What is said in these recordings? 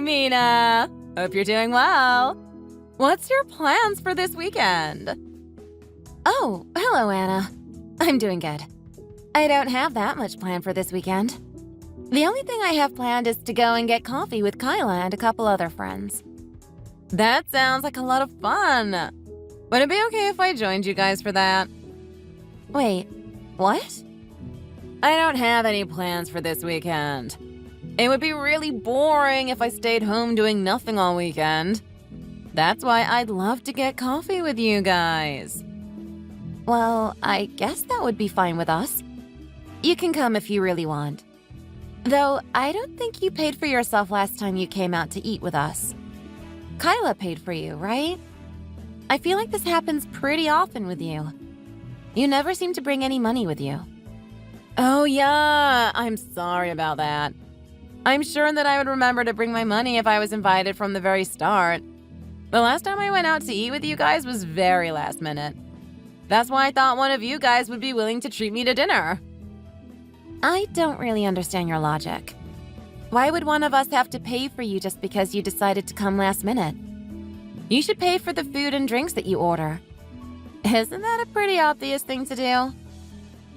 Hi, Mina. Hope you're doing well. What's your plans for this weekend? Oh, hello, Anna. I'm doing good. I don't have that much planned for this weekend. The only thing I have planned is to go and get coffee with Kyla and a couple other friends. That sounds like a lot of fun. Would it be okay if I joined you guys for that? Wait, what? I don't have any plans for this weekend. It would be really boring if I stayed home doing nothing all weekend. That's why I'd love to get coffee with you guys. Well, I guess that would be fine with us. You can come if you really want. Though, I don't think you paid for yourself last time you came out to eat with us. Kyla paid for you, right? I feel like this happens pretty often with you. You never seem to bring any money with you. Oh yeah, I'm sorry about that. I'm sure that I would remember to bring my money if I was invited from the very start. The last time I went out to eat with you guys was very last minute. That's why I thought one of you guys would be willing to treat me to dinner. I don't really understand your logic. Why would one of us have to pay for you just because you decided to come last minute? You should pay for the food and drinks that you order. Isn't that a pretty obvious thing to do?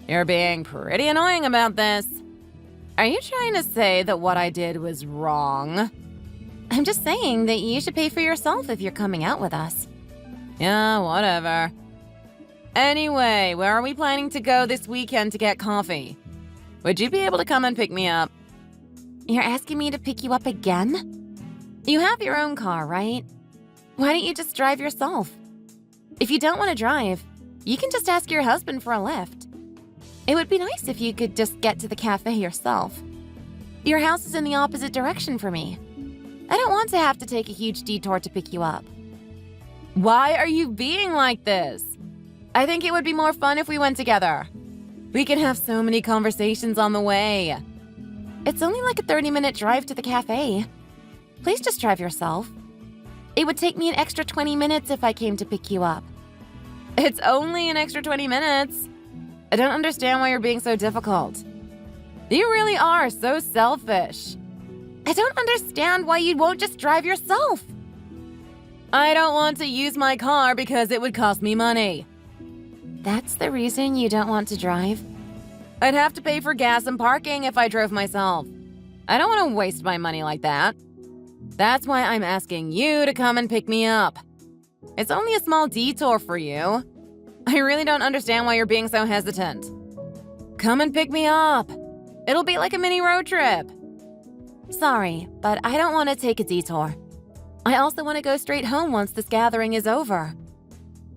You're being pretty annoying about this. Are you trying to say that what I did was wrong? I'm just saying that you should pay for yourself if you're coming out with us. Yeah, whatever. Anyway, where are we planning to go this weekend to get coffee? Would you be able to come and pick me up? You're asking me to pick you up again? You have your own car, right? Why don't you just drive yourself? If you don't want to drive, you can just ask your husband for a lift. It would be nice if you could just get to the cafe yourself. Your house is in the opposite direction for me. I don't want to have to take a huge detour to pick you up. Why are you being like this? I think it would be more fun if we went together. We can have so many conversations on the way. It's only like a 30-minute drive to the cafe. Please just drive yourself. It would take me an extra 20 minutes if I came to pick you up. It's only an extra 20 minutes. I don't understand why you're being so difficult. You really are so selfish. I don't understand why you won't just drive yourself. I don't want to use my car because it would cost me money. That's the reason you don't want to drive? I'd have to pay for gas and parking if I drove myself. I don't want to waste my money like that. That's why I'm asking you to come and pick me up. It's only a small detour for you. I really don't understand why you're being so hesitant. Come and pick me up. It'll be like a mini road trip. Sorry, but I don't want to take a detour. I also want to go straight home once this gathering is over.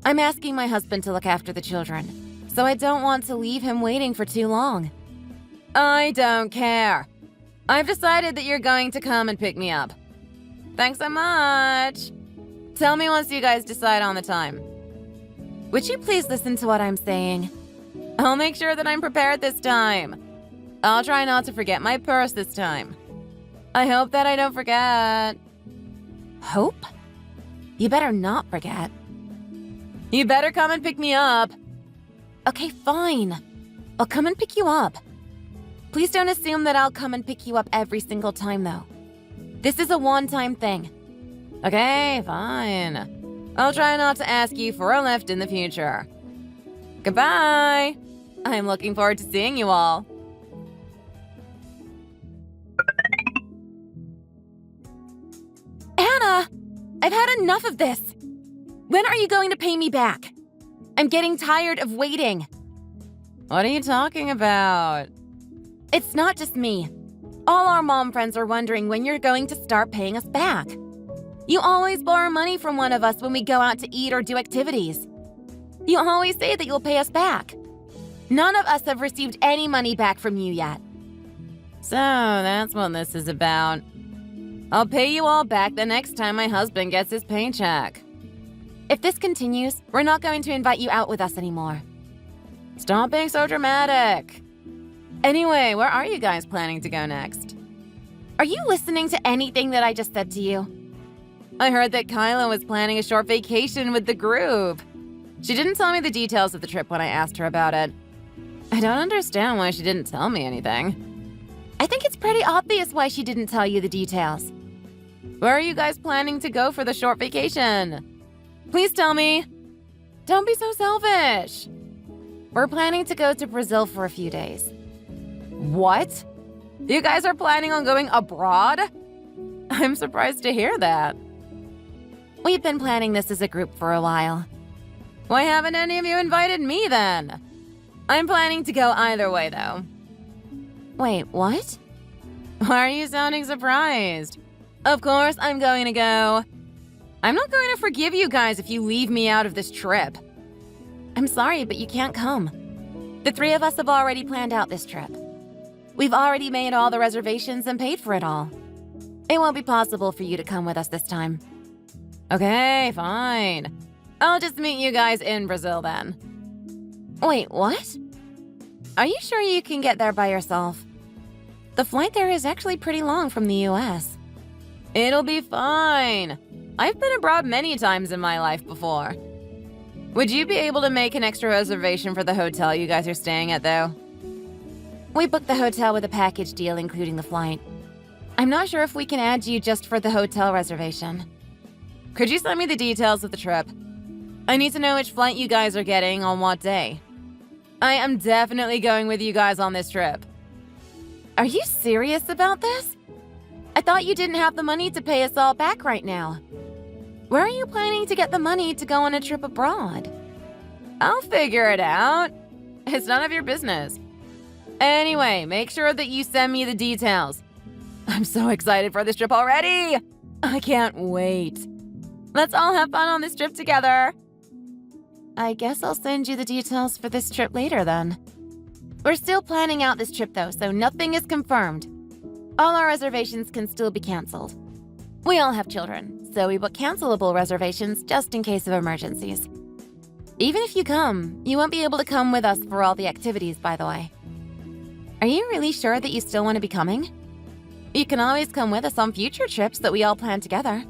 I'm asking my husband to look after the children, so I don't want to leave him waiting for too long. I don't care. I've decided that you're going to come and pick me up. Thanks so much. Tell me once you guys decide on the time. Would you please listen to what I'm saying? I'll make sure that I'm prepared this time. I'll try not to forget my purse this time. I hope that I don't forget. Hope? You better not forget. You better come and pick me up. Okay, fine. I'll come and pick you up. Please don't assume that I'll come and pick you up every single time, though. This is a one-time thing. Okay, fine. I'll try not to ask you for a lift in the future. Goodbye. I'm looking forward to seeing you all. Anna! I've had enough of this. When are you going to pay me back? I'm getting tired of waiting. What are you talking about? It's not just me. All our mom friends are wondering when you're going to start paying us back. You always borrow money from one of us when we go out to eat or do activities. You always say that you'll pay us back. None of us have received any money back from you yet. So that's what this is about. I'll pay you all back the next time my husband gets his paycheck. If this continues, we're not going to invite you out with us anymore. Stop being so dramatic. Anyway, where are you guys planning to go next? Are you listening to anything that I just said to you? I heard that Kyla was planning a short vacation with the group. She didn't tell me the details of the trip when I asked her about it. I don't understand why she didn't tell me anything. I think it's pretty obvious why she didn't tell you the details. Where are you guys planning to go for the short vacation? Please tell me. Don't be so selfish. We're planning to go to Brazil for a few days. What? You guys are planning on going abroad? I'm surprised to hear that. We've been planning this as a group for a while. Why haven't any of you invited me then? I'm planning to go either way, though. Wait, what? Why are you sounding surprised? Of course I'm going to go. I'm not going to forgive you guys if you leave me out of this trip. I'm sorry, but you can't come. The three of us have already planned out this trip. We've already made all the reservations and paid for it all. It won't be possible for you to come with us this time. Okay, fine. I'll just meet you guys in Brazil then. Wait, what? Are you sure you can get there by yourself? The flight there is actually pretty long from the US. It'll be fine. I've been abroad many times in my life before. Would you be able to make an extra reservation for the hotel you guys are staying at, though? We booked the hotel with a package deal including the flight. I'm not sure if we can add you just for the hotel reservation. Could you send me the details of the trip? I need to know which flight you guys are getting on what day. I am definitely going with you guys on this trip. Are you serious about this? I thought you didn't have the money to pay us all back right now. Where are you planning to get the money to go on a trip abroad? I'll figure it out. It's none of your business. Anyway, make sure that you send me the details. I'm so excited for this trip already. I can't wait. Let's all have fun on this trip together. I guess I'll send you the details for this trip later then. We're still planning out this trip though, so nothing is confirmed. All our reservations can still be canceled. We all have children, so we book cancelable reservations just in case of emergencies. Even if you come, you won't be able to come with us for all the activities, by the way. Are you really sure that you still want to be coming? You can always come with us on future trips that we all plan together.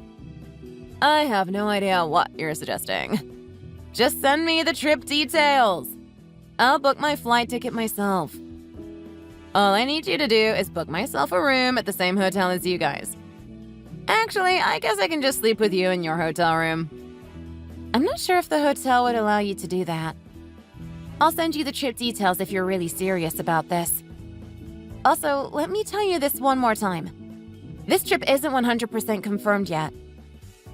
I have no idea what you're suggesting. Just send me the trip details. I'll book my flight ticket myself. All I need you to do is book myself a room at the same hotel as you guys. Actually, I guess I can just sleep with you in your hotel room. I'm not sure if the hotel would allow you to do that. I'll send you the trip details if you're really serious about this. Also, let me tell you this one more time. This trip isn't 100% confirmed yet.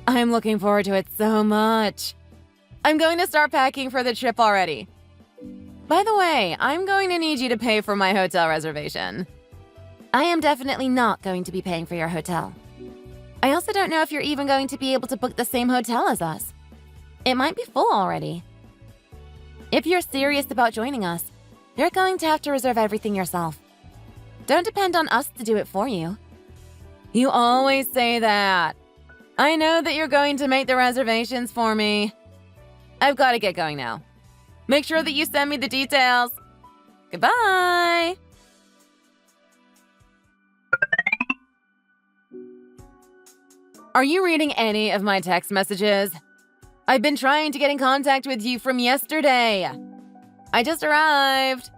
I'm looking forward to it so much. I'm going to start packing for the trip already. By the way, I'm going to need you to pay for my hotel reservation. I am definitely not going to be paying for your hotel. I also don't know if you're even going to be able to book the same hotel as us. It might be full already. If you're serious about joining us, you're going to have to reserve everything yourself. Don't depend on us to do it for you. You always say that. I know that you're going to make the reservations for me. I've got to get going now. Make sure that you send me the details. Goodbye. Are you reading any of my text messages? I've been trying to get in contact with you from yesterday. I just arrived.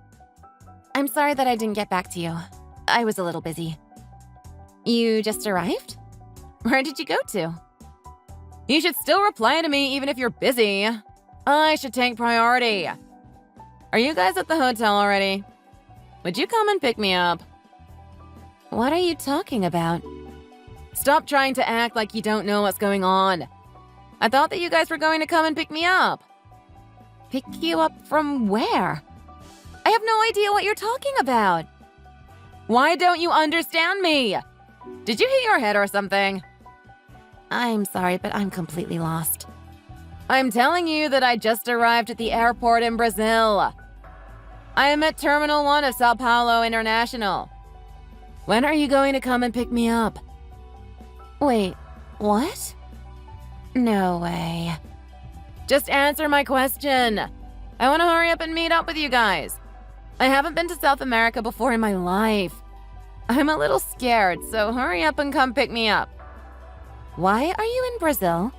I'm sorry that I didn't get back to you. I was a little busy. You just arrived? Where did you go to? You should still reply to me even if you're busy. I should take priority. Are you guys at the hotel already? Would you come and pick me up? What are you talking about? Stop trying to act like you don't know what's going on. I thought that you guys were going to come and pick me up. Pick you up from where? I have no idea what you're talking about. Why don't you understand me? Did you hit your head or something? I'm sorry, but I'm completely lost. I'm telling you that I just arrived at the airport in Brazil. I am at Terminal 1 of Sao Paulo International. When are you going to come and pick me up? Wait, what? No way. Just answer my question. I want to hurry up and meet up with you guys. I haven't been to South America before in my life. I'm a little scared, so hurry up and come pick me up. Why are you in Brazil?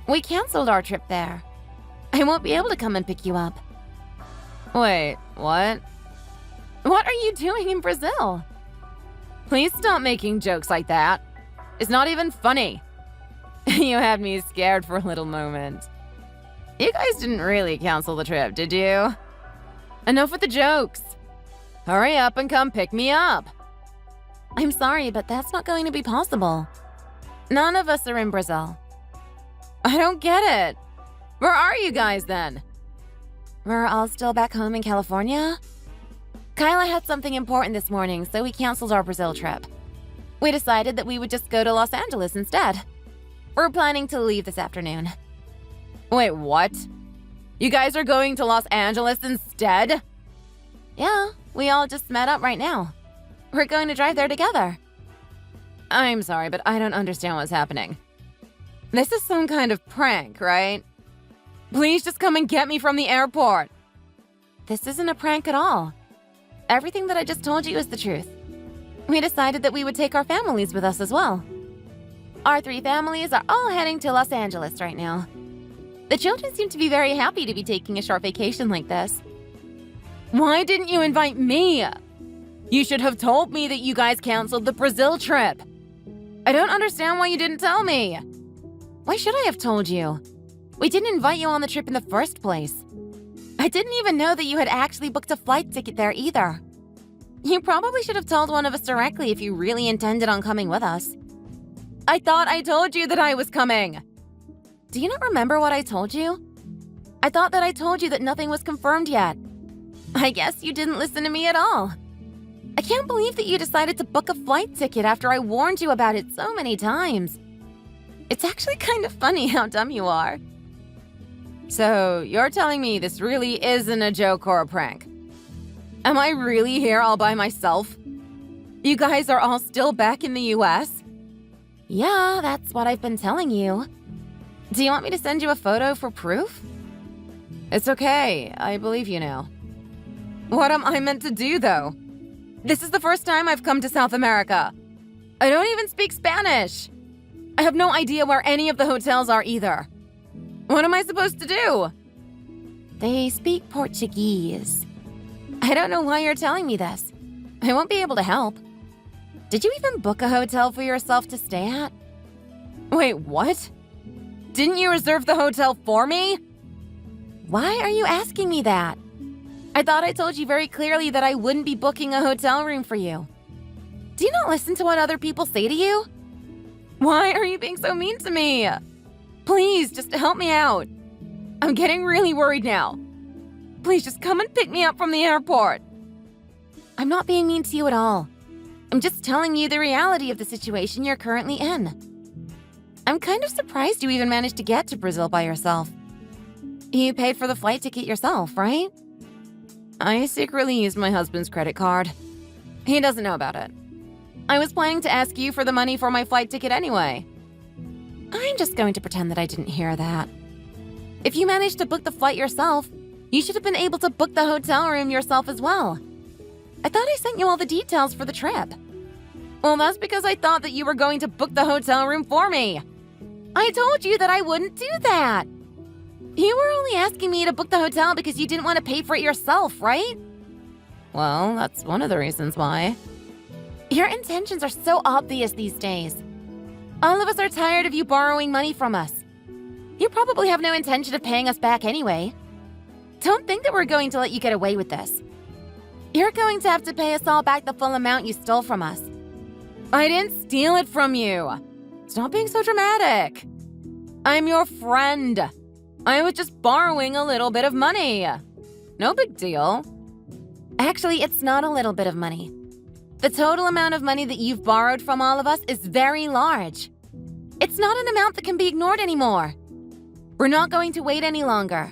We canceled our trip there. I won't be able to come and pick you up. Wait, what? What are you doing in Brazil? Please stop making jokes like that. It's not even funny. You had me scared for a little moment. You guys didn't really cancel the trip, did you? Enough with the jokes. Hurry up and come pick me up. I'm sorry, but that's not going to be possible. None of us are in Brazil. I don't get it. Where are you guys then? We're all still back home in California. Kyla had something important this morning, so we canceled our Brazil trip. We decided that we would just go to Los Angeles instead. We're planning to leave this afternoon. Wait, what? You guys are going to Los Angeles instead? Yeah, we all just met up right now. We're going to drive there together. I'm sorry, but I don't understand what's happening. This is some kind of prank, right? Please just come and get me from the airport. This isn't a prank at all. Everything that I just told you is the truth. We decided that we would take our families with us as well. Our 3 families are all heading to Los Angeles right now. The children seem to be very happy to be taking a short vacation like this. Why didn't you invite me? You should have told me that you guys canceled the Brazil trip. I don't understand why you didn't tell me. Why should I have told you? We didn't invite you on the trip in the first place. I didn't even know that you had actually booked a flight ticket there either. You probably should have told one of us directly if you really intended on coming with us. I thought I told you that I was coming. Do you not remember what I told you? I thought that I told you that nothing was confirmed yet. I guess you didn't listen to me at all. I can't believe that you decided to book a flight ticket after I warned you about it so many times. It's actually kind of funny how dumb you are. So, you're telling me this really isn't a joke or a prank? Am I really here all by myself? You guys are all still back in the US? Yeah, that's what I've been telling you. Do you want me to send you a photo for proof? It's okay, I believe you now. What am I meant to do, though? This is the first time I've come to South America. I don't even speak Spanish. I have no idea where any of the hotels are either. What am I supposed to do? They speak Portuguese. I don't know why you're telling me this. I won't be able to help. Did you even book a hotel for yourself to stay at? Wait, what? Didn't you reserve the hotel for me? Why are you asking me that? I thought I told you very clearly that I wouldn't be booking a hotel room for you. Do you not listen to what other people say to you? Why are you being so mean to me? Please, just help me out. I'm getting really worried now. Please just come and pick me up from the airport. I'm not being mean to you at all. I'm just telling you the reality of the situation you're currently in. I'm kind of surprised you even managed to get to Brazil by yourself. You paid for the flight ticket yourself, right? I secretly used my husband's credit card. He doesn't know about it. I was planning to ask you for the money for my flight ticket anyway. I'm just going to pretend that I didn't hear that. If you managed to book the flight yourself, you should have been able to book the hotel room yourself as well. I thought I sent you all the details for the trip. Well, that's because I thought that you were going to book the hotel room for me. I told you that I wouldn't do that. You were only asking me to book the hotel because you didn't want to pay for it yourself, right? Well, that's one of the reasons why. Your intentions are so obvious these days. All of us are tired of you borrowing money from us. You probably have no intention of paying us back anyway. Don't think that we're going to let you get away with this. You're going to have to pay us all back the full amount you stole from us. I didn't steal it from you. Stop being so dramatic. I'm your friend. I was just borrowing a little bit of money. No big deal. Actually, it's not a little bit of money. The total amount of money that you've borrowed from all of us is very large. It's not an amount that can be ignored anymore. We're not going to wait any longer.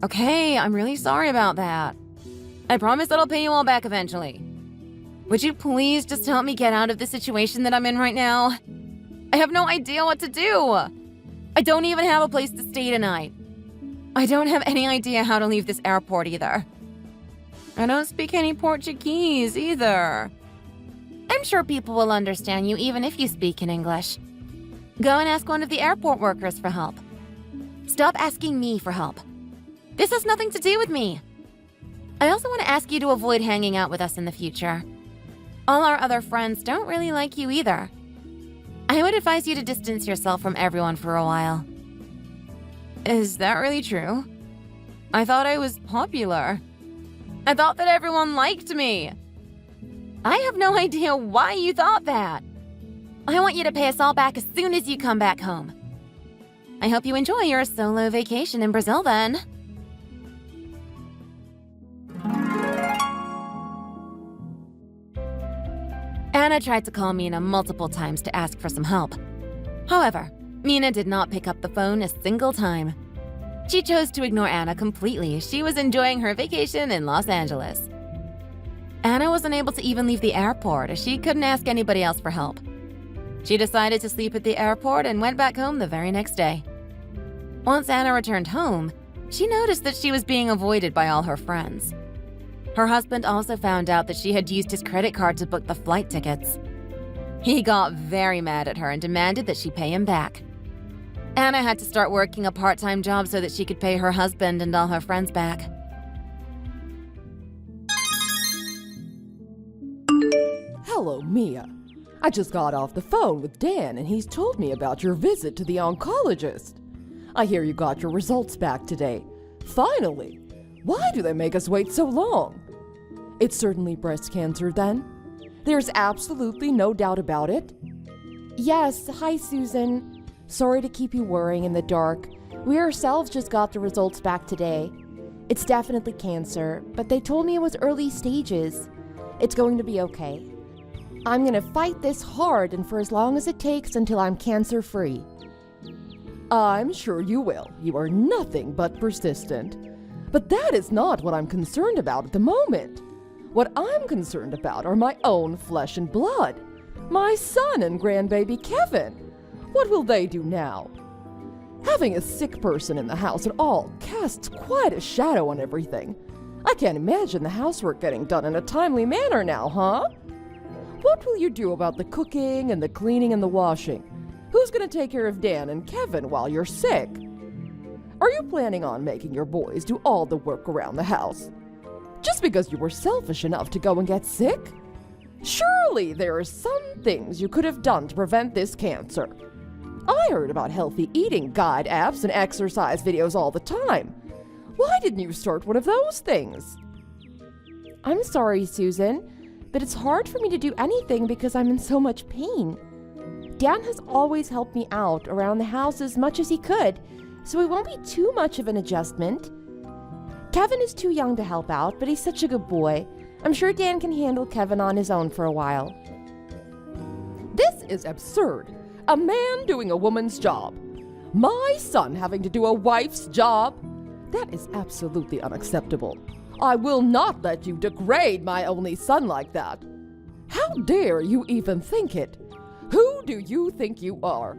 Okay, I'm really sorry about that. I promise that I'll pay you all back eventually. Would you please just help me get out of the situation that I'm in right now? I have no idea what to do. I don't even have a place to stay tonight. I don't have any idea how to leave this airport either. I don't speak any Portuguese either. I'm sure people will understand you even if you speak in English. Go and ask one of the airport workers for help. Stop asking me for help. This has nothing to do with me. I also want to ask you to avoid hanging out with us in the future. All our other friends don't really like you either. I would advise you to distance yourself from everyone for a while. Is that really true? I thought I was popular. I thought that everyone liked me. I have no idea why you thought that. I want you to pay us all back as soon as you come back home. I hope you enjoy your solo vacation in Brazil then. Anna tried to call Mina multiple times to ask for some help. However, Mina did not pick up the phone a single time. She chose to ignore Anna completely. She was enjoying her vacation in Los Angeles. Anna wasn't able to even leave the airport as she couldn't ask anybody else for help. She decided to sleep at the airport and went back home the very next day. Once Anna returned home, she noticed that she was being avoided by all her friends. Her husband also found out that she had used his credit card to book the flight tickets. He got very mad at her and demanded that she pay him back. Anna had to start working a part-time job so that she could pay her husband and all her friends back. Hello, Mia. I just got off the phone with Dan and he's told me about your visit to the oncologist. I hear you got your results back today. Finally! Why do they make us wait so long? It's certainly breast cancer then? There's absolutely no doubt about it? Yes, hi Susan. Sorry to keep you worrying in the dark. We ourselves just got the results back today. It's definitely cancer, but they told me it was early stages. It's going to be okay. I'm gonna fight this hard and for as long as it takes until I'm cancer-free. I'm sure you will. You are nothing but persistent. But that is not what I'm concerned about at the moment. What I'm concerned about are my own flesh and blood. My son and grandbaby Kevin. What will they do now? Having a sick person in the house at all casts quite a shadow on everything. I can't imagine the housework getting done in a timely manner now, huh? What will you do about the cooking and the cleaning and the washing? Who's going to take care of Dan and Kevin while you're sick? Are you planning on making your boys do all the work around the house? Just because you were selfish enough to go and get sick? Surely there are some things you could have done to prevent this cancer. I heard about healthy eating guide apps and exercise videos all the time. Why didn't you start one of those things? I'm sorry, Susan, but it's hard for me to do anything because I'm in so much pain. Dan has always helped me out around the house as much as he could, so it won't be too much of an adjustment. Kevin is too young to help out, but he's such a good boy. I'm sure Dan can handle Kevin on his own for a while. This is absurd. A man doing a woman's job. My son having to do a wife's job? That is absolutely unacceptable. I will not let you degrade my only son like that. How dare you even think it? Who do you think you are?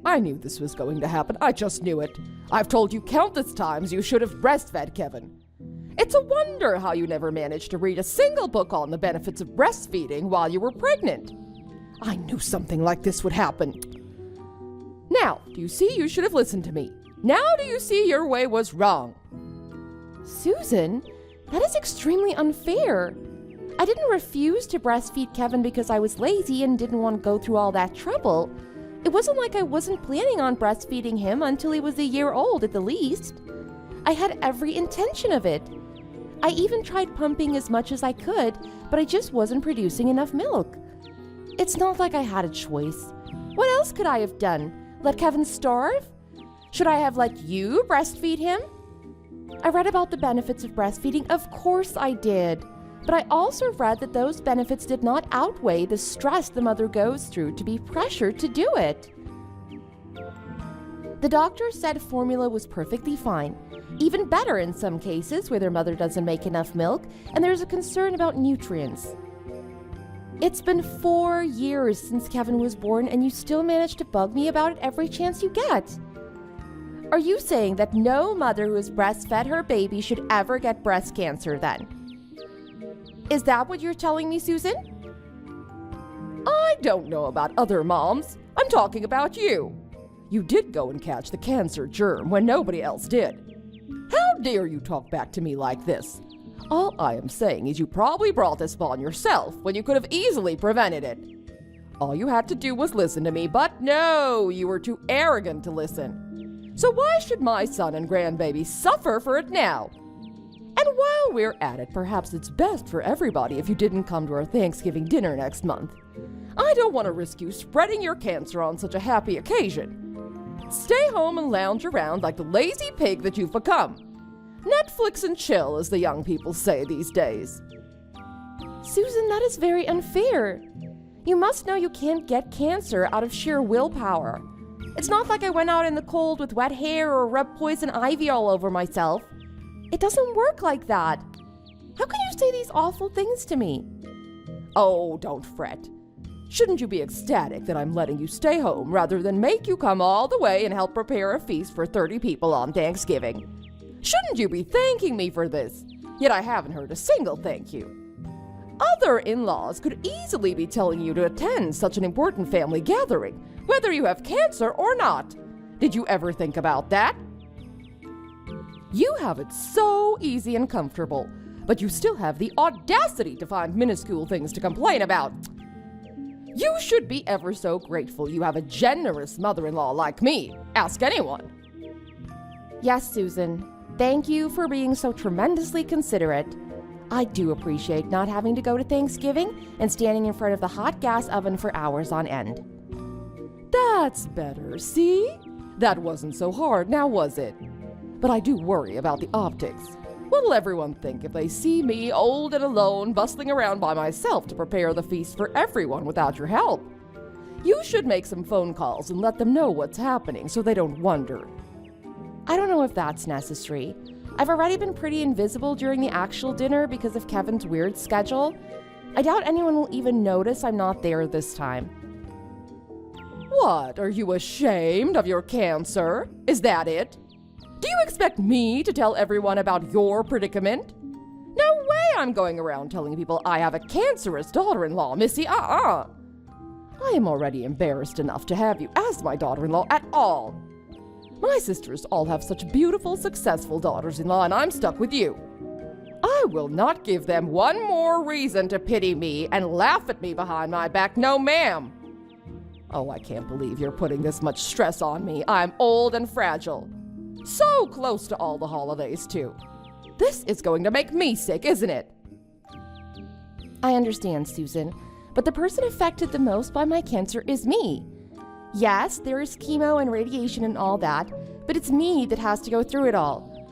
I knew this was going to happen. I just knew it. I've told you countless times you should have breastfed Kevin. It's a wonder how you never managed to read a single book on the benefits of breastfeeding while you were pregnant. I knew something like this would happen. Now, do you see you should have listened to me? Now do you see your way was wrong? Susan, that is extremely unfair. I didn't refuse to breastfeed Kevin because I was lazy and didn't want to go through all that trouble. It wasn't like I wasn't planning on breastfeeding him until he was a year old at the least. I had every intention of it. I even tried pumping as much as I could, but I just wasn't producing enough milk. It's not like I had a choice. What else could I have done? Let Kevin starve? Should I have let you breastfeed him? I read about the benefits of breastfeeding. Of course I did. But I also read that those benefits did not outweigh the stress the mother goes through to be pressured to do it. The doctor said formula was perfectly fine, even better in some cases where their mother doesn't make enough milk and there's a concern about nutrients. It's been 4 years since Kevin was born and you still manage to bug me about it every chance you get. Are you saying that no mother who has breastfed her baby should ever get breast cancer then? Is that what you're telling me, Susan? I don't know about other moms. I'm talking about you. You did go and catch the cancer germ when nobody else did. How dare you talk back to me like this? All I am saying is you probably brought this upon yourself when you could have easily prevented it. All you had to do was listen to me, but no, you were too arrogant to listen. So why should my son and grandbaby suffer for it now? And while we're at it, perhaps it's best for everybody if you didn't come to our Thanksgiving dinner next month. I don't want to risk you spreading your cancer on such a happy occasion. Stay home and lounge around like the lazy pig that you've become. Netflix and chill, as the young people say these days. Susan, that is very unfair. You must know you can't get cancer out of sheer willpower. It's not like I went out in the cold with wet hair or rubbed poison ivy all over myself. It doesn't work like that. How can you say these awful things to me? Oh, don't fret. Shouldn't you be ecstatic that I'm letting you stay home rather than make you come all the way and help prepare a feast for 30 people on Thanksgiving? Shouldn't you be thanking me for this? Yet I haven't heard a single thank you. Other in-laws could easily be telling you to attend such an important family gathering, whether you have cancer or not. Did you ever think about that? You have it so easy and comfortable, but you still have the audacity to find minuscule things to complain about. You should be ever so grateful you have a generous mother-in-law like me. Ask anyone. Yes, Susan. Thank you for being so tremendously considerate. I do appreciate not having to go to Thanksgiving and standing in front of the hot gas oven for hours on end. That's better, see? That wasn't so hard, now was it? But I do worry about the optics. What'll everyone think if they see me old and alone, bustling around by myself to prepare the feast for everyone without your help? You should make some phone calls and let them know what's happening so they don't wonder. I don't know if that's necessary. I've already been pretty invisible during the actual dinner because of Kevin's weird schedule. I doubt anyone will even notice I'm not there this time. What, are you ashamed of your cancer? Is that it? Do you expect me to tell everyone about your predicament? No way I'm going around telling people I have a cancerous daughter-in-law, Missy, I am already embarrassed enough to have you as my daughter-in-law at all. My sisters all have such beautiful, successful daughters-in-law, and I'm stuck with you. I will not give them one more reason to pity me and laugh at me behind my back, no ma'am. Oh, I can't believe you're putting this much stress on me. I'm old and fragile. So close to all the holidays, too. This is going to make me sick, isn't it? I understand, Susan, but the person affected the most by my cancer is me. Yes, there is chemo and radiation and all that, but it's me that has to go through it all.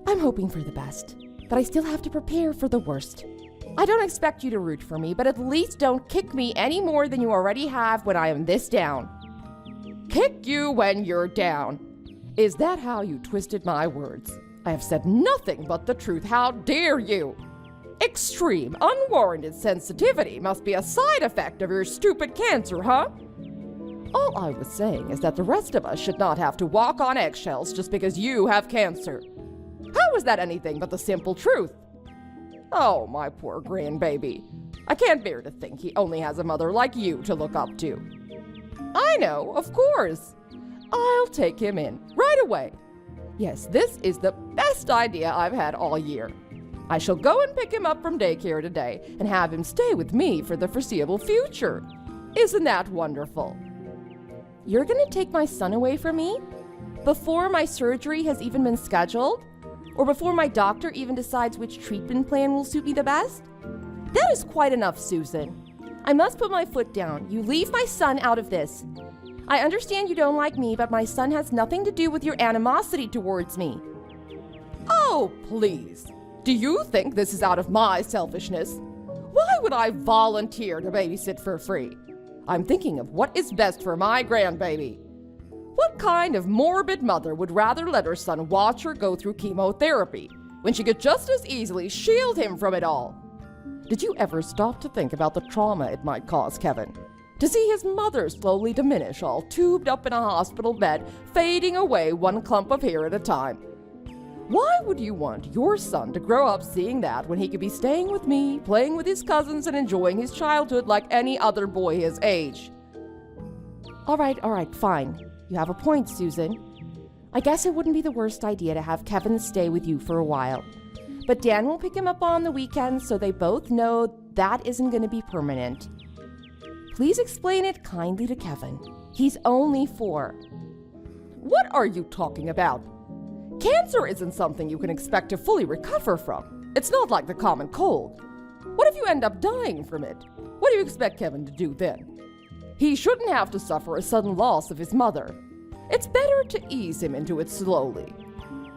I'm hoping for the best, but I still have to prepare for the worst. I don't expect you to root for me, but at least don't kick me any more than you already have when I am this down. Kick you when you're down. Is that how you twisted my words? I have said nothing but the truth. How dare you? Extreme, unwarranted sensitivity must be a side effect of your stupid cancer, huh? All I was saying is that the rest of us should not have to walk on eggshells just because you have cancer. How is that anything but the simple truth? Oh, my poor grandbaby. I can't bear to think he only has a mother like you to look up to. I know, of course. I'll take him in right away. Yes, this is the best idea I've had all year. I shall go and pick him up from daycare today and have him stay with me for the foreseeable future. Isn't that wonderful? You're gonna take my son away from me? Before my surgery has even been scheduled? Or before my doctor even decides which treatment plan will suit me the best? That is quite enough, Susan. I must put my foot down. You leave my son out of this. I understand you don't like me, but my son has nothing to do with your animosity towards me. Oh, please. Do you think this is out of my selfishness? Why would I volunteer to babysit for free? I'm thinking of what is best for my grandbaby. What kind of morbid mother would rather let her son watch her go through chemotherapy when she could just as easily shield him from it all? Did you ever stop to think about the trauma it might cause Kevin? To see his mother slowly diminish, all tubed up in a hospital bed, fading away one clump of hair at a time. Why would you want your son to grow up seeing that when he could be staying with me, playing with his cousins, and enjoying his childhood like any other boy his age? All right, fine. You have a point, Susan. I guess it wouldn't be the worst idea to have Kevin stay with you for a while. But Dan will pick him up on the weekends so they both know that isn't going to be permanent. Please explain it kindly to Kevin. He's only 4. What are you talking about? Cancer isn't something you can expect to fully recover from. It's not like the common cold. What if you end up dying from it? What do you expect Kevin to do then? He shouldn't have to suffer a sudden loss of his mother. It's better to ease him into it slowly.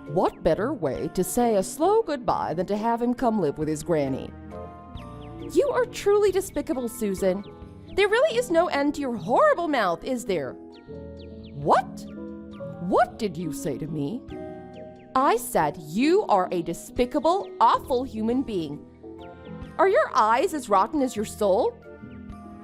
What better way to say a slow goodbye than to have him come live with his granny? You are truly despicable, Susan. There really is no end to your horrible mouth, is there? What? What did you say to me? I said you are a despicable, awful human being. Are your eyes as rotten as your soul?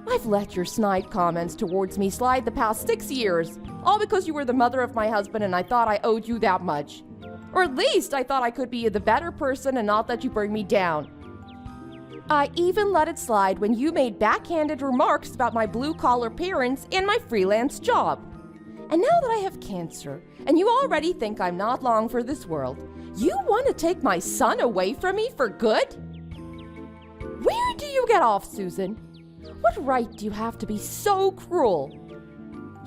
I've let your snide comments towards me slide the past 6 years, all because you were the mother of my husband and I thought I owed you that much. Or at least I thought I could be the better person and not let you bring me down. I even let it slide when you made backhanded remarks about my blue-collar parents and my freelance job. And now that I have cancer, and you already think I'm not long for this world, you want to take my son away from me for good? Where do you get off, Susan? What right do you have to be so cruel?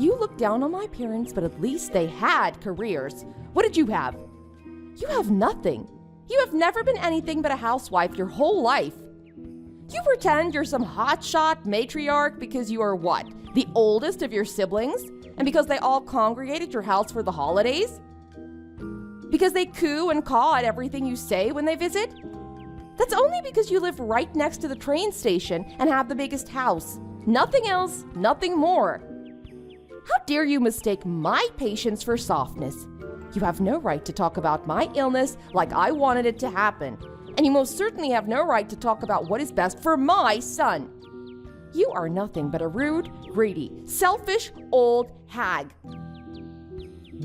You look down on my parents, but at least they had careers. What did you have? You have nothing. You have never been anything but a housewife your whole life. You pretend you're some hotshot matriarch because you are what? The oldest of your siblings? And because they all congregate at your house for the holidays? Because they coo and caw at everything you say when they visit? That's only because you live right next to the train station and have the biggest house. Nothing else, nothing more. How dare you mistake my patience for softness? You have no right to talk about my illness like I wanted it to happen. And you most certainly have no right to talk about what is best for my son. You are nothing but a rude, greedy, selfish, old hag.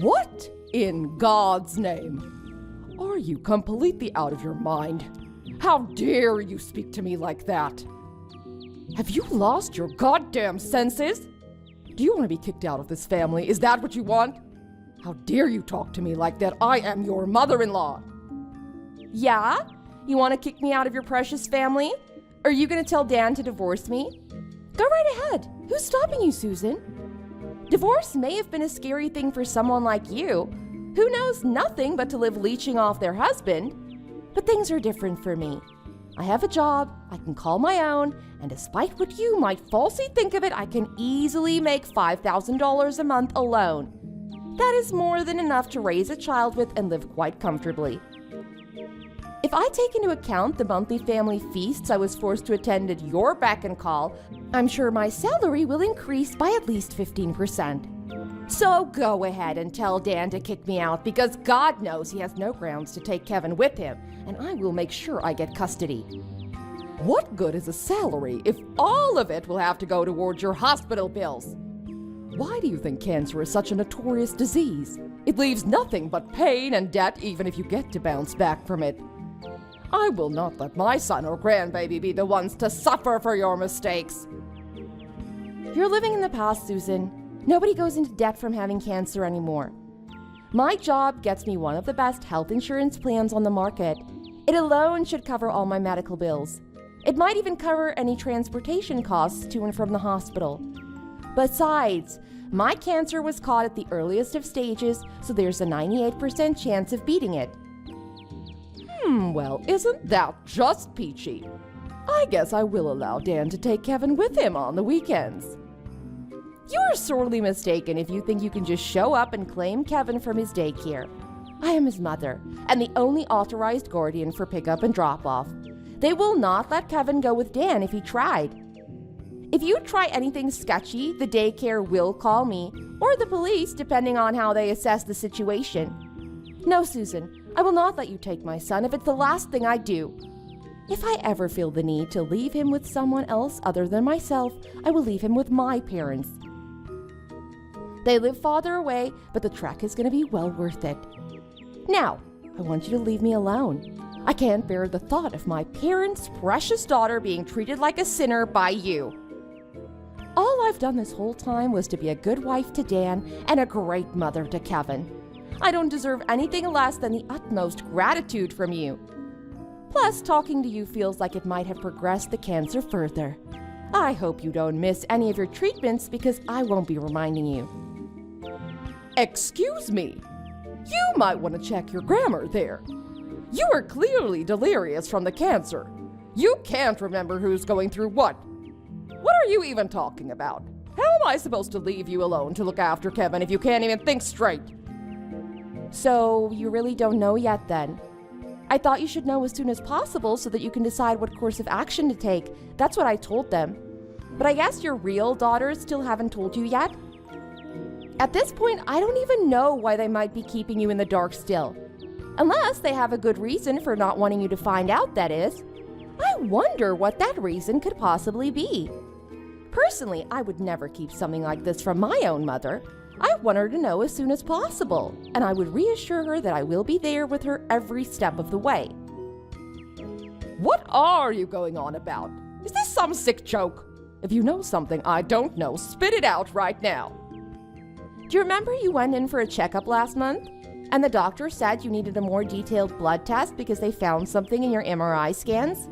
What in God's name? Are you completely out of your mind? How dare you speak to me like that? Have you lost your goddamn senses? Do you want to be kicked out of this family? Is that what you want? How dare you talk to me like that? I am your mother-in-law. Yeah? You want to kick me out of your precious family? Are you going to tell Dan to divorce me? Go right ahead. Who's stopping you, Susan? Divorce may have been a scary thing for someone like you, who knows nothing but to live leeching off their husband. But things are different for me. I have a job, I can call my own, and despite what you might falsely think of it, I can easily make $5,000 a month alone. That is more than enough to raise a child with and live quite comfortably. If I take into account the monthly family feasts I was forced to attend at your beck and call, I'm sure my salary will increase by at least 15%. So go ahead and tell Dan to kick me out because God knows he has no grounds to take Kevin with him, and I will make sure I get custody. What good is a salary if all of it will have to go towards your hospital bills? Why do you think cancer is such a notorious disease? It leaves nothing but pain and debt even if you get to bounce back from it. I will not let my son or grandbaby be the ones to suffer for your mistakes. You're living in the past, Susan. Nobody goes into debt from having cancer anymore. My job gets me one of the best health insurance plans on the market. It alone should cover all my medical bills. It might even cover any transportation costs to and from the hospital. Besides, my cancer was caught at the earliest of stages, so there's a 98% chance of beating it. Well, isn't that just peachy? I guess I will allow Dan to take Kevin with him on the weekends. You're sorely mistaken if you think you can just show up and claim Kevin from his daycare. I am his mother, and the only authorized guardian for pickup and drop-off. They will not let Kevin go with Dan if he tried. If you try anything sketchy, the daycare will call me, or the police, depending on how they assess the situation. No, Susan, I will not let you take my son if it's the last thing I do. If I ever feel the need to leave him with someone else other than myself, I will leave him with my parents. They live farther away, but the trek is going to be well worth it. Now, I want you to leave me alone. I can't bear the thought of my parents' precious daughter being treated like a sinner by you. All I've done this whole time was to be a good wife to Dan and a great mother to Kevin. I don't deserve anything less than the utmost gratitude from you. Plus, talking to you feels like it might have progressed the cancer further. I hope you don't miss any of your treatments because I won't be reminding you. Excuse me. You might want to check your grammar there. You are clearly delirious from the cancer. You can't remember who's going through what. What are you even talking about? How am I supposed to leave you alone to look after Kevin if you can't even think straight? So, you really don't know yet then? I thought you should know as soon as possible so that you can decide what course of action to take. That's what I told them. But I guess your real daughters still haven't told you yet? At this point, I don't even know why they might be keeping you in the dark still. Unless they have a good reason for not wanting you to find out, that is. I wonder what that reason could possibly be. Personally, I would never keep something like this from my own mother. I want her to know as soon as possible, and I would reassure her that I will be there with her every step of the way. What are you going on about? Is this some sick joke? If you know something I don't know, spit it out right now. Do you remember you went in for a checkup last month? And the doctor said you needed a more detailed blood test because they found something in your MRI scans?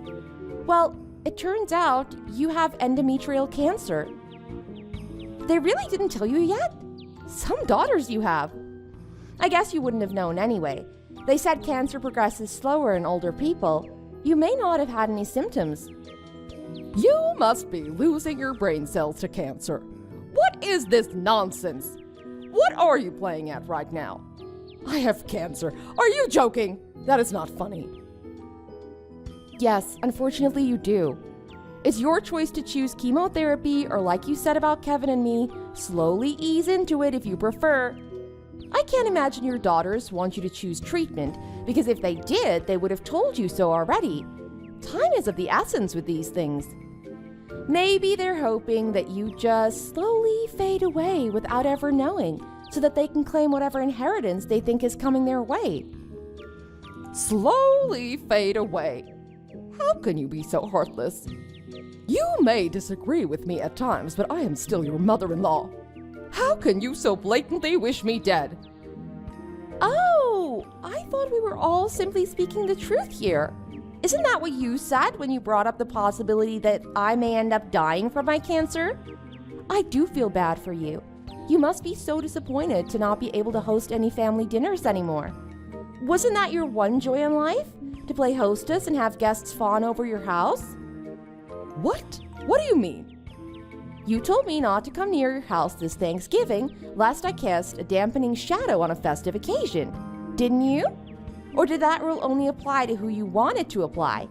Well, it turns out you have endometrial cancer. They really didn't tell you yet? Some daughters you have. I guess you wouldn't have known anyway. They said cancer progresses slower in older people. You may not have had any symptoms. You must be losing your brain cells to cancer. What is this nonsense? What are you playing at right now? I have cancer. Are you joking? That is not funny. Yes, unfortunately you do. It's your choice to choose chemotherapy or, like you said about Kevin and me, slowly ease into it if you prefer. I can't imagine your daughters want you to choose treatment, because if they did, they would have told you so already. Time is of the essence with these things. Maybe they're hoping that you just slowly fade away without ever knowing, so that they can claim whatever inheritance they think is coming their way. Slowly fade away. How can you be so heartless? You may disagree with me at times, but I am still your mother-in-law. How can you so blatantly wish me dead? Oh, I thought we were all simply speaking the truth here. Isn't that what you said when you brought up the possibility that I may end up dying from my cancer? I do feel bad for you. You must be so disappointed to not be able to host any family dinners anymore. Wasn't that your one joy in life? To play hostess and have guests fawn over your house? What? What do you mean? You told me not to come near your house this Thanksgiving, lest I cast a dampening shadow on a festive occasion. Didn't you? Or did that rule only apply to who you wanted to apply?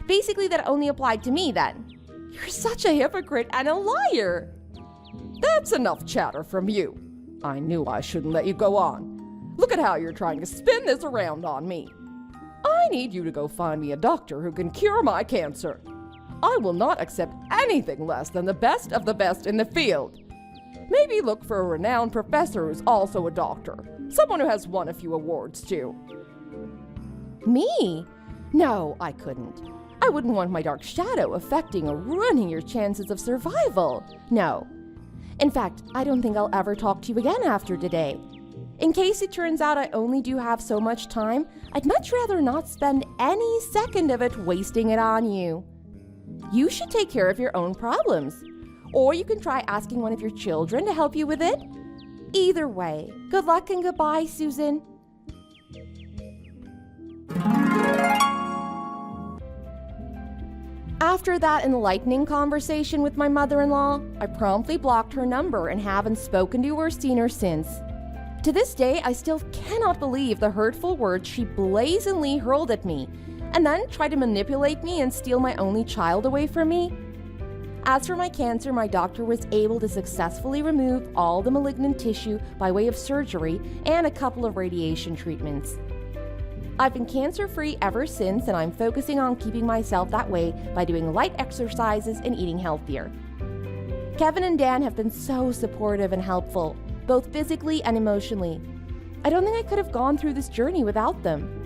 Basically, that only applied to me then. You're such a hypocrite and a liar. That's enough chatter from you. I knew I shouldn't let you go on. Look at how you're trying to spin this around on me. I need you to go find me a doctor who can cure my cancer. I will not accept anything less than the best of the best in the field. Maybe look for a renowned professor who's also a doctor. Someone who has won a few awards, too. Me? No, I couldn't. I wouldn't want my dark shadow affecting or ruining your chances of survival. No. In fact, I don't think I'll ever talk to you again after today. In case it turns out I only do have so much time, I'd much rather not spend any second of it wasting it on you. You should take care of your own problems. Or you can try asking one of your children to help you with it. Either way, good luck and goodbye, Susan. After that enlightening conversation with my mother-in-law, I promptly blocked her number and haven't spoken to or seen her since. To this day, I still cannot believe the hurtful words she blazingly hurled at me, and then tried to manipulate me and steal my only child away from me. As for my cancer, my doctor was able to successfully remove all the malignant tissue by way of surgery and a couple of radiation treatments. I've been cancer-free ever since, and I'm focusing on keeping myself that way by doing light exercises and eating healthier. Kevin and Dan have been so supportive and helpful, both physically and emotionally. I don't think I could have gone through this journey without them.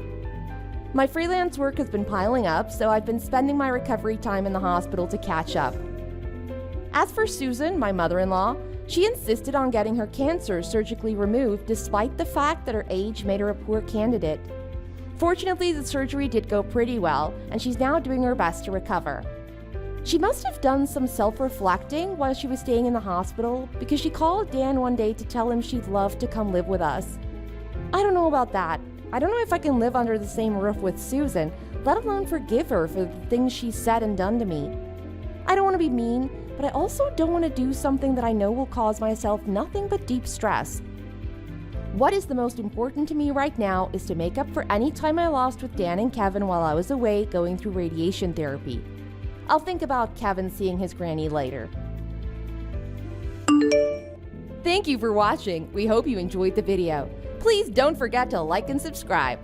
My freelance work has been piling up, so I've been spending my recovery time in the hospital to catch up. As for Susan, my mother-in-law, she insisted on getting her cancer surgically removed despite the fact that her age made her a poor candidate. Fortunately, the surgery did go pretty well, and she's now doing her best to recover. She must have done some self-reflecting while she was staying in the hospital because she called Dan one day to tell him she'd love to come live with us. I don't know about that. I don't know if I can live under the same roof with Susan, let alone forgive her for the things she said and done to me. I don't want to be mean, but I also don't want to do something that I know will cause myself nothing but deep stress. What is the most important to me right now is to make up for any time I lost with Dan and Kevin while I was away going through radiation therapy. I'll think about Kevin seeing his granny later. Thank you for watching. We hope you enjoyed the video. Please don't forget to like and subscribe.